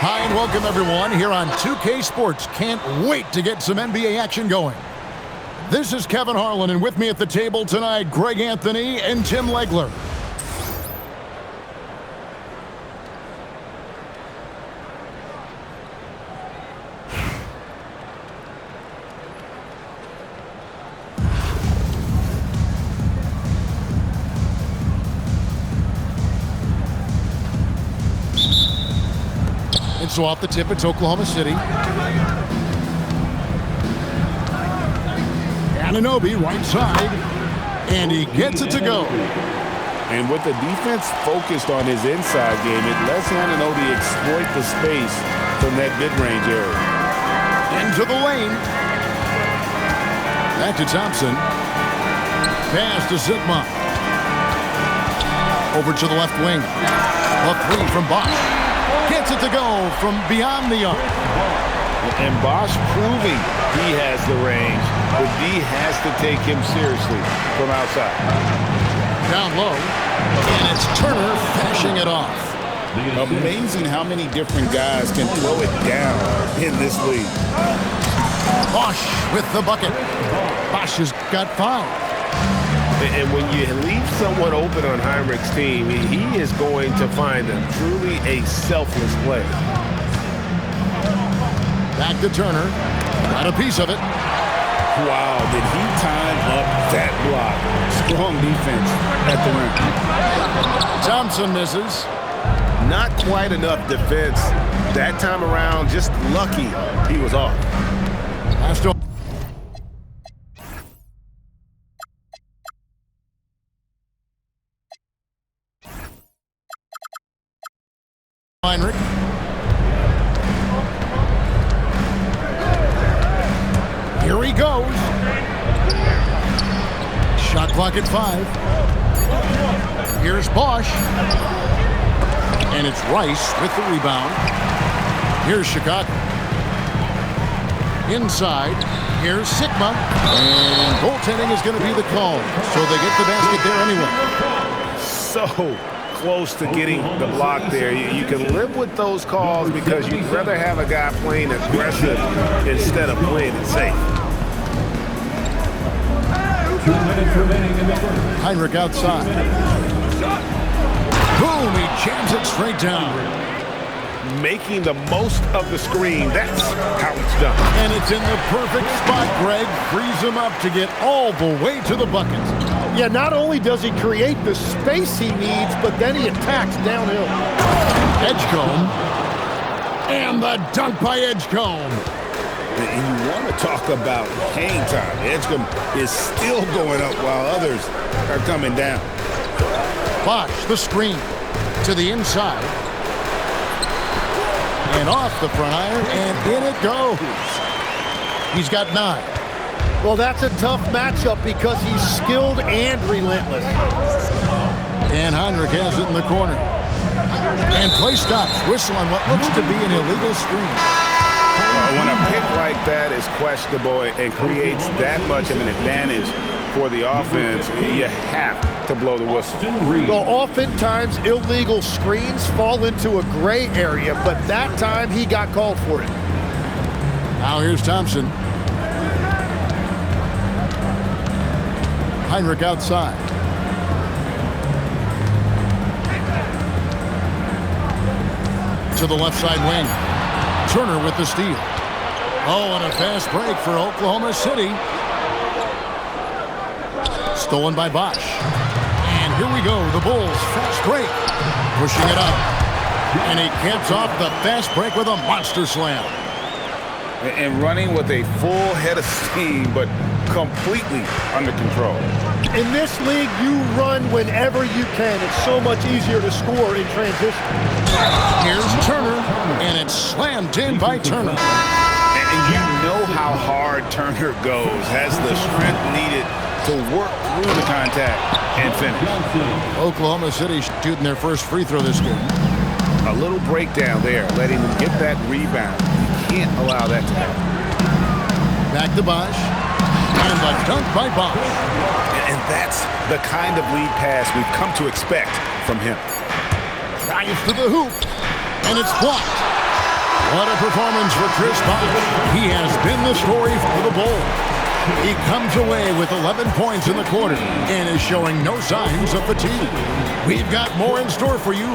Hi, and welcome everyone here on 2K Sports. Can't wait to get some NBA action going. This is Kevin Harlan, and with me at the table tonight, Greg Anthony and Tim Legler. And so off the tip, it's Oklahoma City. Anunoby, right side, and he gets it to go. And with the defense focused on his inside game, it lets Anunoby exploit the space from that mid-range area. Into the lane. Back to Thompson. Pass to Sigma. Over to the left wing. A three from Bosch. Gets it to go from beyond the arc. And Bosch proving he has the range, but D has to take him seriously from outside. Down low, and it's Turner finishing it off. Amazing how many different guys can throw it down in this league. Bosch with the bucket. Bosch has got fouled. And when you leave someone open on Heinrich's team, he is going to find truly a selfless play. Back to Turner. Got a piece of it. Wow, did he time up that block? Strong defense at the rim. Thompson misses. Not quite enough defense. That time around, just lucky he was off. Astro. Heinrich. Here he goes. Shot clock at 5. Here's Bosch. And it's Rice with the rebound. Here's Chicago. Inside. Here's Sigma. And goaltending is going to be the call. So they get the basket there anyway. So close to getting the block there. You can live with those calls because you'd rather have a guy playing aggressive instead of playing it safe. Heinrich outside. Boom, he jams it straight down. Making the most of the screen. That's how it's done. And it's in the perfect spot, Greg. Frees him up to get all the way to the bucket. Yeah, not only does he create the space he needs, but then he attacks downhill. Edgecombe. And the dunk by Edgecombe. And you want to talk about hang time. Edgecombe is still going up while others are coming down. Bosch, the screen. To the inside. And off the front iron, and in it goes. He's got 9. Well, that's a tough matchup because he's skilled and relentless. And Heinrich has it in the corner. And play stops. Whistle on what looks to be an illegal screen. When a pick like that is questionable and creates that much of an advantage for the offense, you have to blow the whistle. Well, oftentimes illegal screens fall into a gray area, but that time he got called for it. Now here's Thompson. Heinrich outside. To the left side wing. Turner with the steal. Oh, and a fast break for Oklahoma City. Stolen by Bosch. And here we go. The Bulls fast break. Pushing it up. And he caps off the fast break with a monster slam. And running with a full head of steam, but completely under control. In this league, you run whenever you can. It's so much easier to score in transition. Here's Turner, and it's slammed in by Turner. And you know how hard Turner goes, has the strength needed to work through the contact and finish. Oklahoma City shooting their first free throw this game. A little breakdown there, letting them get that rebound. You can't allow that to happen. Back to Bosch. And the dunk by Bosch. And that's the kind of lead pass we've come to expect from him. Drives to the hoop. And it's blocked. What a performance for Chris Bosh. He has been the story for the Bulls. He comes away with 11 points in the quarter and is showing no signs of fatigue. We've got more in store for you.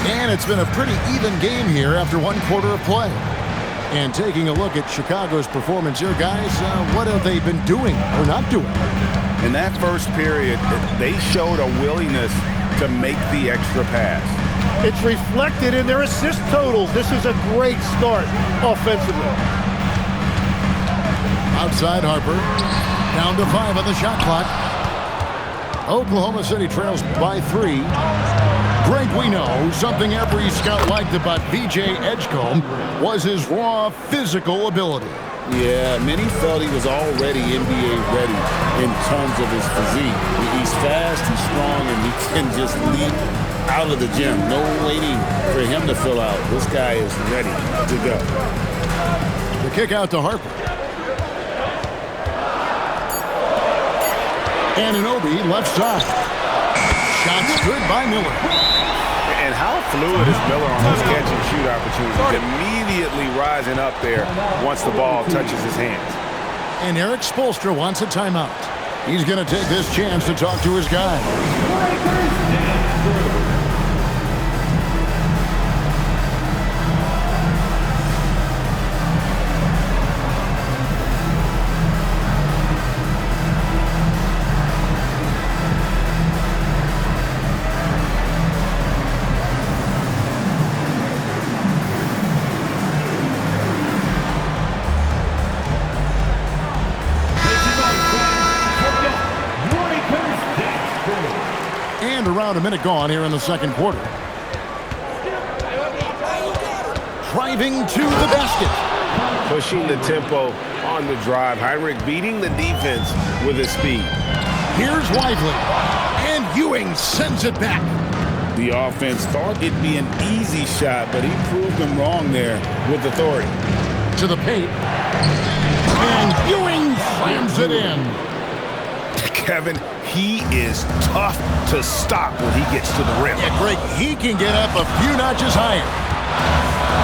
And it's been a pretty even game here after one quarter of play. And taking a look at Chicago's performance here, guys, what have they been doing or not doing? In that first period, they showed a willingness to make the extra pass. It's reflected in their assist totals. This is a great start offensively. Outside Harper, down to 5 on the shot clock. Oklahoma City trails by 3. Greg, we know something every scout liked about VJ Edgecombe was his raw physical ability. Yeah, many felt he was already NBA ready in terms of his physique. He's fast, he's strong, and he can just leap out of the gym. No waiting for him to fill out. This guy is ready to go. The kick out to Harper. Anunoby left side. Shots good by Miller. And how fluid is Miller on those catch-and-shoot opportunities, immediately rising up there once the ball touches his hands. And Eric Spoelstra wants a timeout. He's going to take this chance to talk to his guy. Around a minute gone here in the second quarter. Driving to the basket. Pushing the tempo on the drive. Hinrich beating the defense with his speed. Here's Lively. And Ewing sends it back. The offense thought it'd be an easy shot, but he proved them wrong there with authority. To the paint. And Ewing slams it in. Kevin, he is tough to stop when he gets to the rim. Yeah, Greg, he can get up a few notches higher.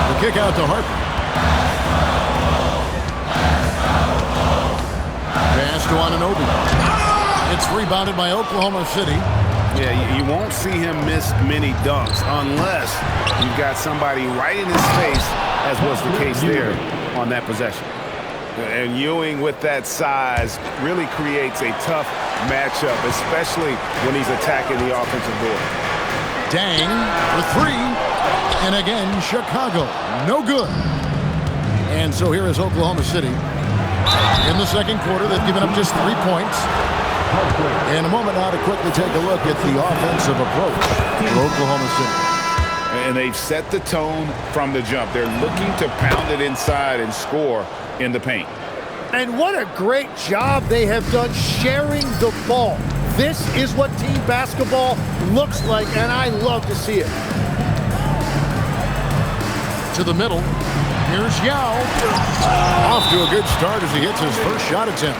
The kick out to Harper. Pass to Anunoby. It's rebounded by Oklahoma City. Yeah, you won't see him miss many dunks unless you've got somebody right in his face, as was the case there on that possession. And Ewing with that size really creates a tough matchup, especially when he's attacking the offensive board. Dang for 3. And again, Chicago, no good. And so here is Oklahoma City. In the second quarter, they've given up just 3 points. In a moment now to quickly take a look at the offensive approach for Oklahoma City. And they've set the tone from the jump. They're looking to pound it inside and score in the paint. And what a great job they have done sharing the ball. This is what team basketball looks like, and I love to see it. To the middle. Here's Yao. Off to a good start as he hits his first shot attempt.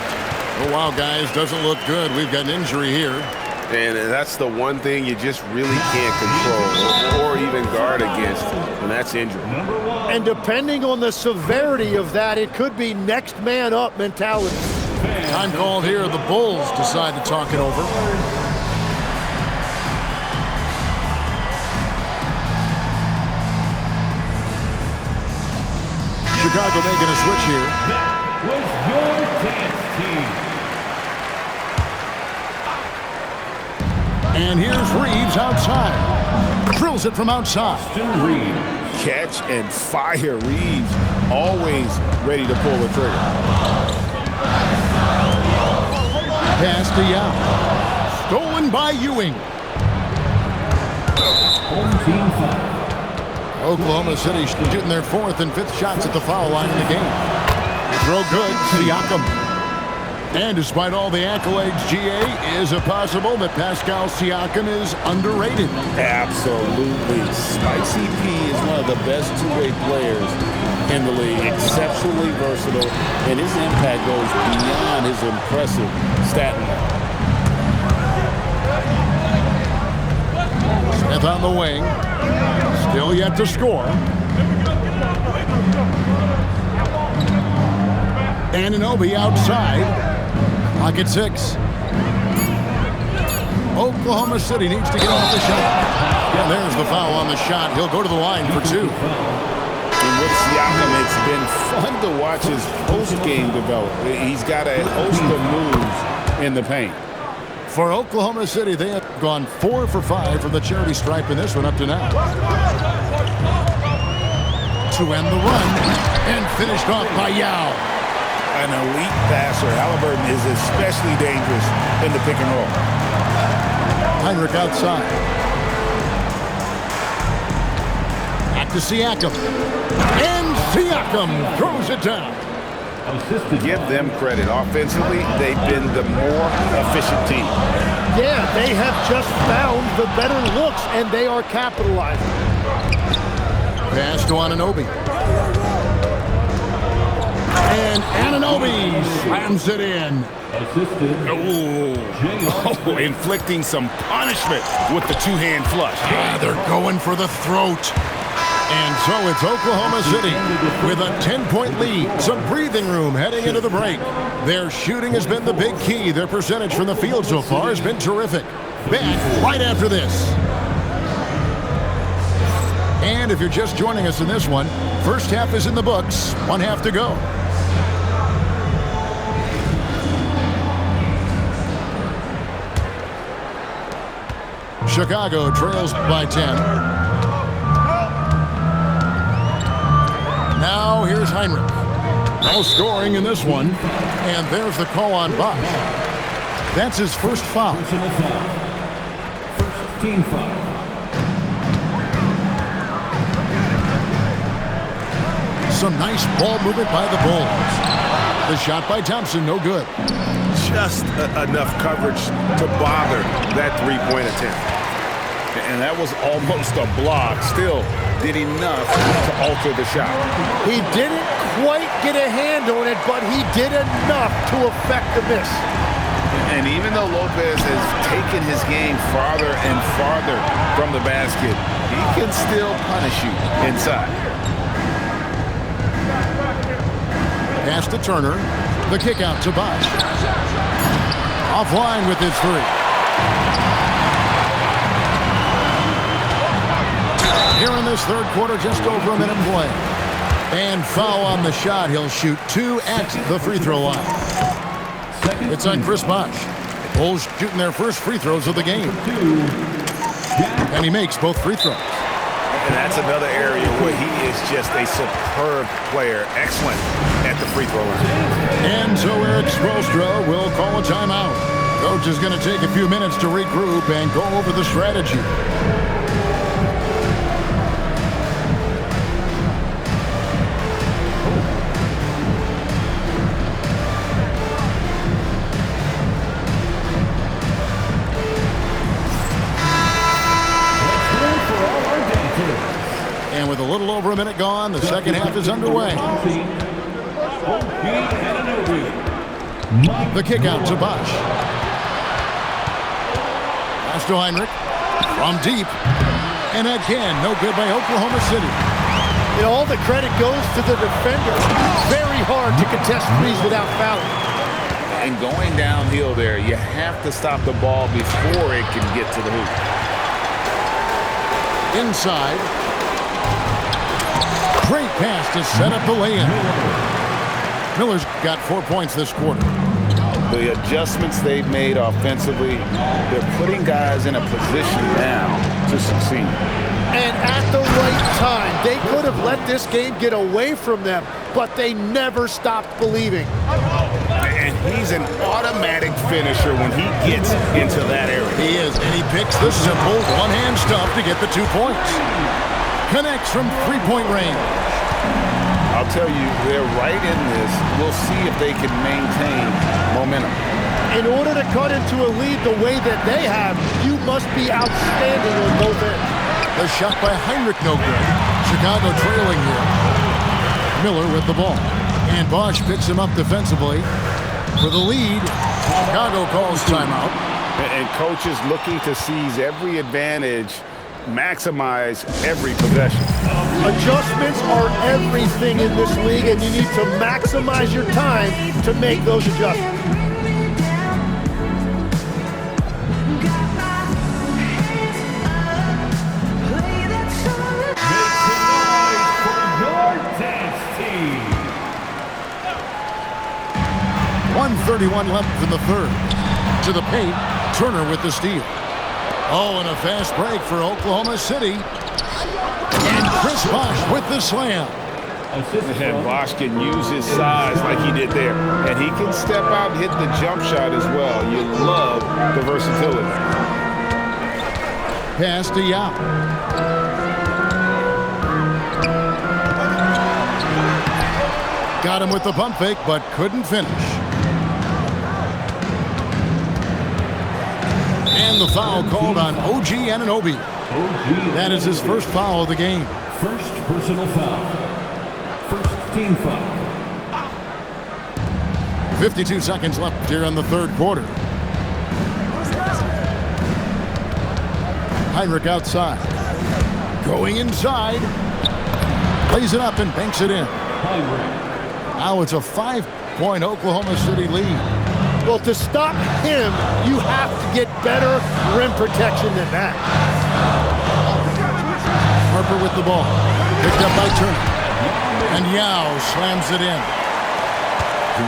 Oh, wow, guys, doesn't look good. We've got an injury here. And that's the one thing you just really can't control or even guard against, and that's injury. And depending on the severity of that, it could be next man up mentality. Time called here. The Bulls decide to talk it over. Chicago making a switch here. That was your dance team. And here's Reeves outside. Drills it from outside. Catch and fire. Reeves always ready to pull the trigger. Pass to Yao. Stolen by Ewing. Oklahoma City shooting their 4th and 5th shots at the foul line in the game. Throw good. Siakam. And despite all the accolades, GA, is it possible that Pascal Siakam is underrated? Absolutely. Spicy P is one of the best two-way players in the league. Exceptionally versatile, and his impact goes beyond his impressive stat line. Smith on the wing. Still yet to score. Anunoby outside. Clock at 6. Oklahoma City needs to get off the shot. And there's the foul on the shot. He'll go to the line for 2. And with Siakam, it's been fun to watch his post-game develop. He's got a host of moves in the paint. For Oklahoma City, they have gone 4 for 5 from the charity stripe in this one up to now. To end the run, and finished off by Yao. An elite passer. Halliburton is especially dangerous in the pick and roll. Heinrich outside. Back to Siakam. And Siakam throws it down. Give them credit. Offensively, they've been the more efficient team. Yeah, they have just found the better looks, and they are capitalizing. Pass to Anunoby. And Anunoby slams it in. Oh, inflicting some punishment with the two-hand flush. They're going for the throat. And so it's Oklahoma City with a 10-point lead. Some breathing room heading into the break. Their shooting has been the big key. Their percentage from the field so far has been terrific. Back right after this. And if you're just joining us in this one, first half is in the books. 1 half to go. Chicago trails by 10. Now here's Heinrich. No scoring in this one. And there's the call on Bosch. That's his first foul. Personal foul. First team foul. Some nice ball movement by the Bulls. The shot by Thompson, no good. Just enough coverage to bother that three-point attempt. And that was almost a block. Still did enough to alter the shot. He didn't quite get a hand on it, but he did enough to affect the miss. And even though Lopez has taken his game farther and farther from the basket, he can still punish you inside. Pass to Turner. The kick out to Bosch. Offline with his 3. Here in this third quarter, just over a minute play. And foul on the shot. He'll shoot 2 at the free throw line. It's on Chris Bosch. Bulls shooting their first free throws of the game. And he makes both free throws. And that's another area where he is just a superb player. Excellent at the free throw line. And so Eric Spoelstra will call a timeout. Coach is going to take a few minutes to regroup and go over the strategy. And with a little over a minute gone, the second half is underway. The kick out to Bosch. Pass to Heinrich. From deep. And again, no good by Oklahoma City. You know, all the credit goes to the defender. Very hard to contest threes without fouling. And going downhill there, you have to stop the ball before it can get to the hoop. Inside. Great pass to set up the lay-in. Miller's got 4 points this quarter. The adjustments they've made offensively, they're putting guys in a position now to succeed. And at the right time, they could have let this game get away from them, but they never stopped believing. And he's an automatic finisher when he gets into that area. He is, and he picks the simple one-hand stuff to get the 2 points. Connects from three-point range. I'll tell you, they're right in this. We'll see if they can maintain momentum. In order to cut into a lead the way that they have, you must be outstanding on both ends. The shot by Heinrich, no good. Chicago trailing here. Miller with the ball. And Bosch picks him up defensively. For the lead, Chicago calls timeout. And coaches looking to seize every advantage maximize every possession. Adjustments are everything in this league, and you need to maximize your time to make those adjustments. Make some noise for your dance team. 1:31 left in the third. To the paint, Turner with the steal. Oh, and a fast break for Oklahoma City. And Chris Bosh with the slam. And Bosh can use his size like he did there. And he can step out and hit the jump shot as well. You love the versatility. Pass to Yao. Got him with the pump fake, but couldn't finish. And the foul called on OG Anunoby. That is his first foul of the game. First personal foul. First team foul. 52 seconds left here in the third quarter. Hinrich outside. Going inside. Lays it up and banks it in. Now it's a 5-point Oklahoma City lead. Well, to stop him, you have to get better rim protection than that. Harper with the ball. Picked up by Turner. And Yao slams it in.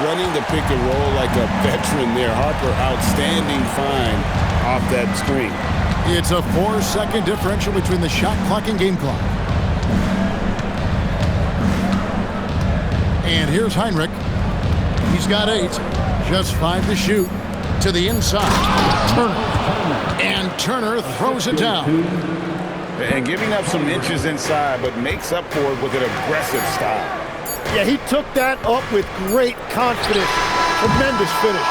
Running the pick and roll like a veteran there. Harper, outstanding find off that screen. It's a 4-second differential between the shot clock and game clock. And here's Hinrich. He's got 8. Just 5 to shoot. To the inside. Turner. And Turner throws it down. And giving up some inches inside, but makes up for it with an aggressive style. Yeah, he took that up with great confidence. Tremendous finish.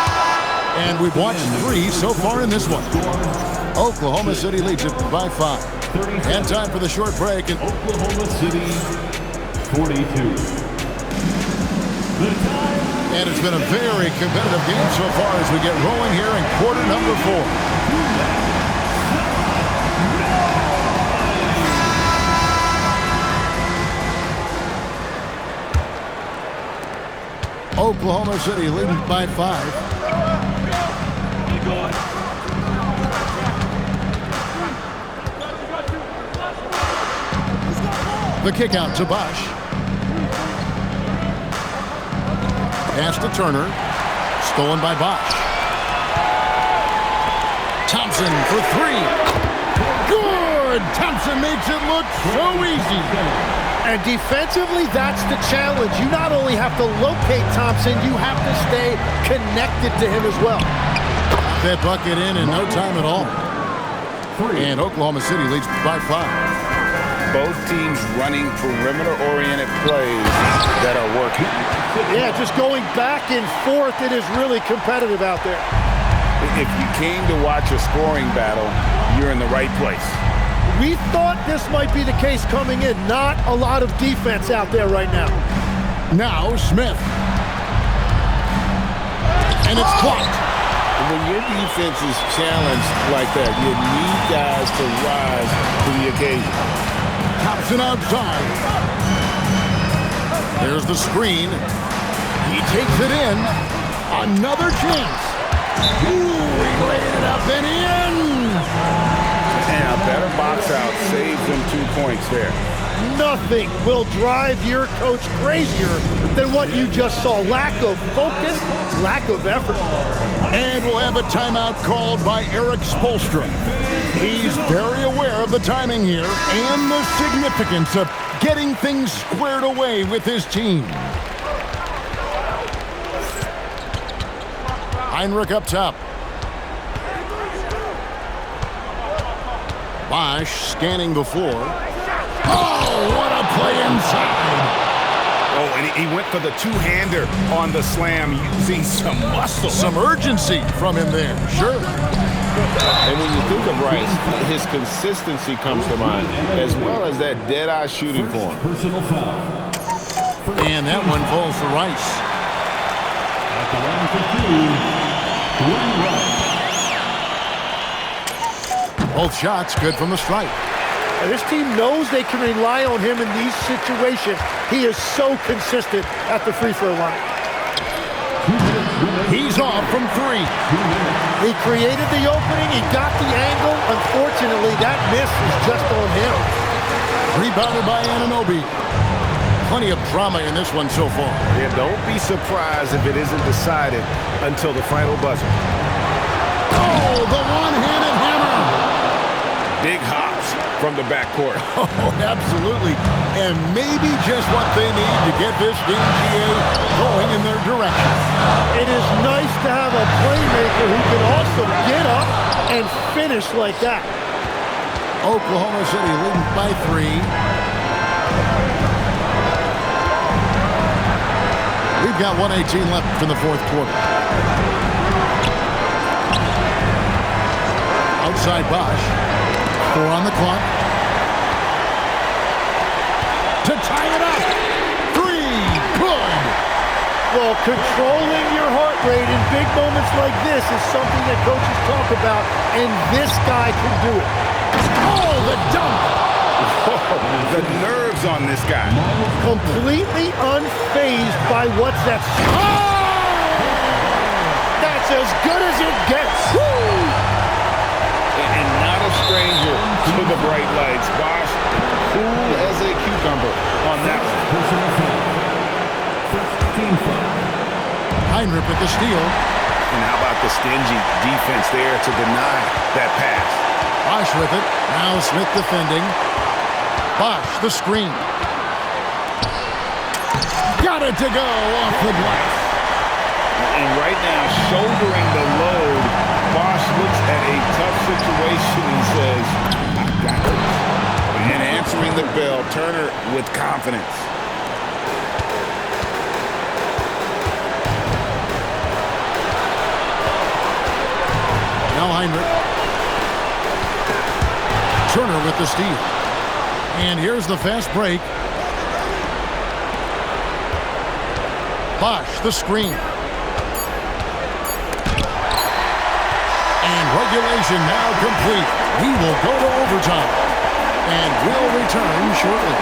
And we've watched 3 so far in this one. Oklahoma City leads it by 5. And time for the short break. And Oklahoma City 42. And it's been a very competitive game so far as we get rolling here in quarter number 4. Oklahoma City leading by 5. The kick out to Bosh. Pass to Turner. Stolen by Bosh. Thompson for 3. Good! Thompson makes it look so easy. And defensively, that's the challenge. You not only have to locate Thompson, you have to stay connected to him as well. That bucket in no time at all. And Oklahoma City leads by 5. Both teams running perimeter-oriented plays that are working. Yeah, just going back and forth, it is really competitive out there. If you came to watch a scoring battle, you're in the right place. We thought this might be the case coming in. Not a lot of defense out there right now. Now Smith. And it's blocked. When your defense is challenged like that, you need guys to rise to the occasion. Thompson outside. There's the screen. He takes it in. Another chance. Ooh, he laid it up and in. And a better box out saves them 2 points there. Nothing will drive your coach crazier than what you just saw. Lack of focus, lack of effort. And we'll have a timeout called by Eric Spoelstra. He's very aware of the timing here and the significance of getting things squared away with his team. Hinrich up top. Bosh scanning the floor. Oh, what a play inside. Oh, and he went for the two-hander on the slam, using some muscle. Some urgency from him there, sure. And when you think of Rice, his consistency comes to mind, as well as that dead-eye shooting form. Personal foul. And that one falls for Rice. At the line for 2, Rice. Both shots good from the stripe. This team knows they can rely on him in these situations. He is so consistent at the free throw line. He's off from 3. He created the opening. He got the angle. Unfortunately, that miss is just on him. Rebounded by Anunoby. Plenty of drama in this one so far. Yeah, don't be surprised if it isn't decided until the final buzzer. Oh, the one-handed hammer. Big hops from the backcourt. Oh, absolutely. And maybe just what they need to get this game, GA, going in their direction. It is nice to have a playmaker who can also get up and finish like that. Oklahoma City leading by 3. We've got 1:18 left in the fourth quarter. Outside Bosch. 4 on the clock. To tie it up. 3. Good. Well, controlling your heart rate in big moments like this is something that coaches talk about, and this guy can do it. Oh, the dunk. The nerves on this guy. Completely unfazed by what's that. That's as good as it gets. And not a stranger to the bright lights. Bosch, cool as a cucumber on that one. Personal foul. First team foul. Heinrich with the steal. And how about the stingy defense there to deny that pass? Bosch with it. Now Smith defending. Bosch, the screen. Got it to go off the glass. And right now, shouldering the load, Bosch looks at a tough situation and says, I got this. And answering the bell, Turner with confidence. Now Heinrich. Turner with the steal. And here's the fast break. Bosch, the screen. And regulation now complete. We will go to overtime. And we'll return shortly.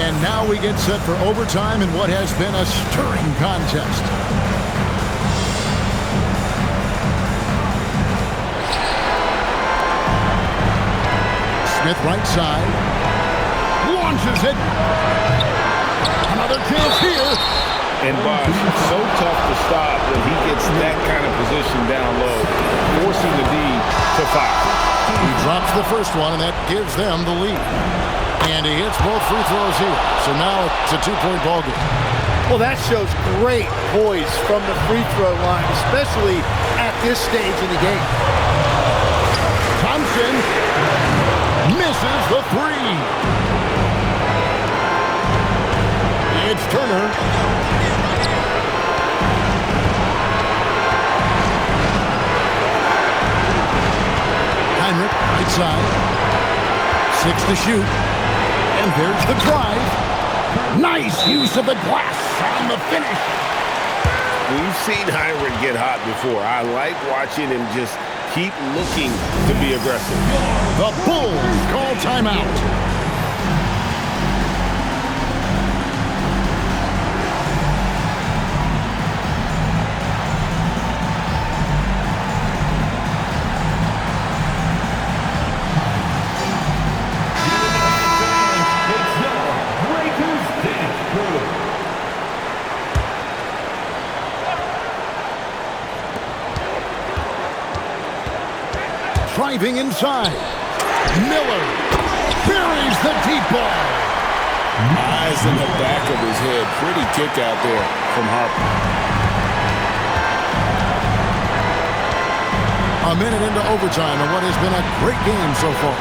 And now we get set for overtime in what has been a stirring contest. Smith right side. Launches it. Another chance here. And Bosch, so tough to stop when he gets that kind of position down low, forcing the D to foul. He drops the first one, and that gives them the lead. And he hits both free throws here. So now it's a 2-point ball game. Well, that shows great poise from the free throw line, especially at this stage in the game. Thompson misses the 3. It's Turner. Heinrich, right side. 6 to shoot. And there's the drive. Nice use of the glass on the finish. We've seen Heinrich get hot before. I like watching him just keep looking to be aggressive. The Bulls call timeout. Driving inside. Miller buries the deep ball. Eyes in the back of his head. Pretty kick out there from Harper. A minute into overtime and what has been a great game so far.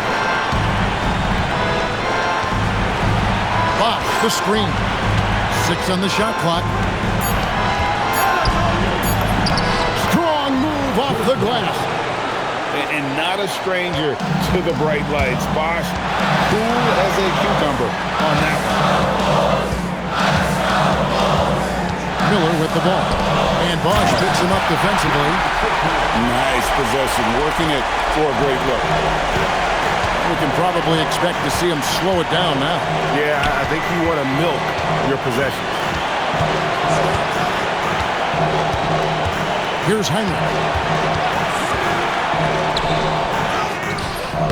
Bosch, the screen. 6 on the shot clock. Strong move off the glass. And not a stranger to the bright lights. Bosch, cool as a cucumber on that one. the ball. And Bosch picks him up defensively. Nice possession, working it for a great look. We can probably expect to see him slow it down now. Yeah, I think you want to milk your possessions. Here's Heinrich.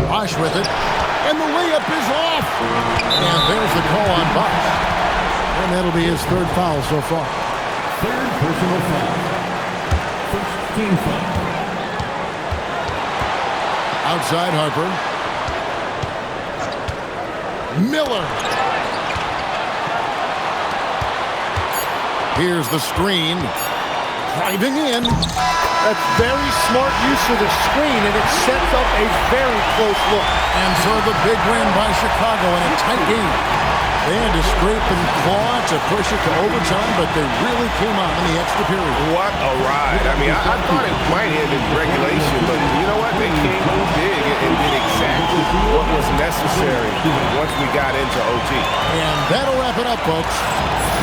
Bosch with it. And the layup is off. And there's the call on Bosch. And that'll be his third foul so far. Third personal foul. First team foul. Outside Harper. Miller. Here's the screen. Driving in. That's very smart use of the screen, and it sets up a very close look. And so the big win by Chicago in a tight game. They had to scrape and claw to push it to overtime, but they really came out in the extra period. What a ride. I mean, I thought it might end in regulation, but you know what? They came big and did exactly what was necessary once we got into OT. And that'll wrap it up, folks,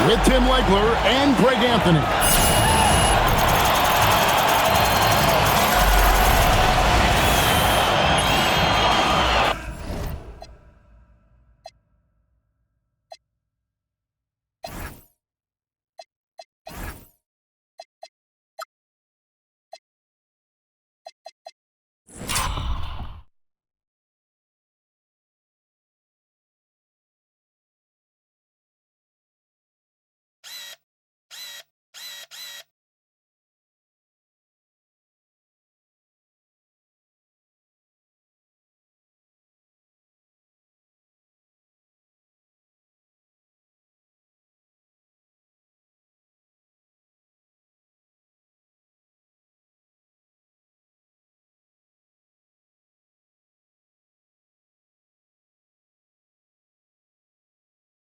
with Tim Legler and Greg Anthony.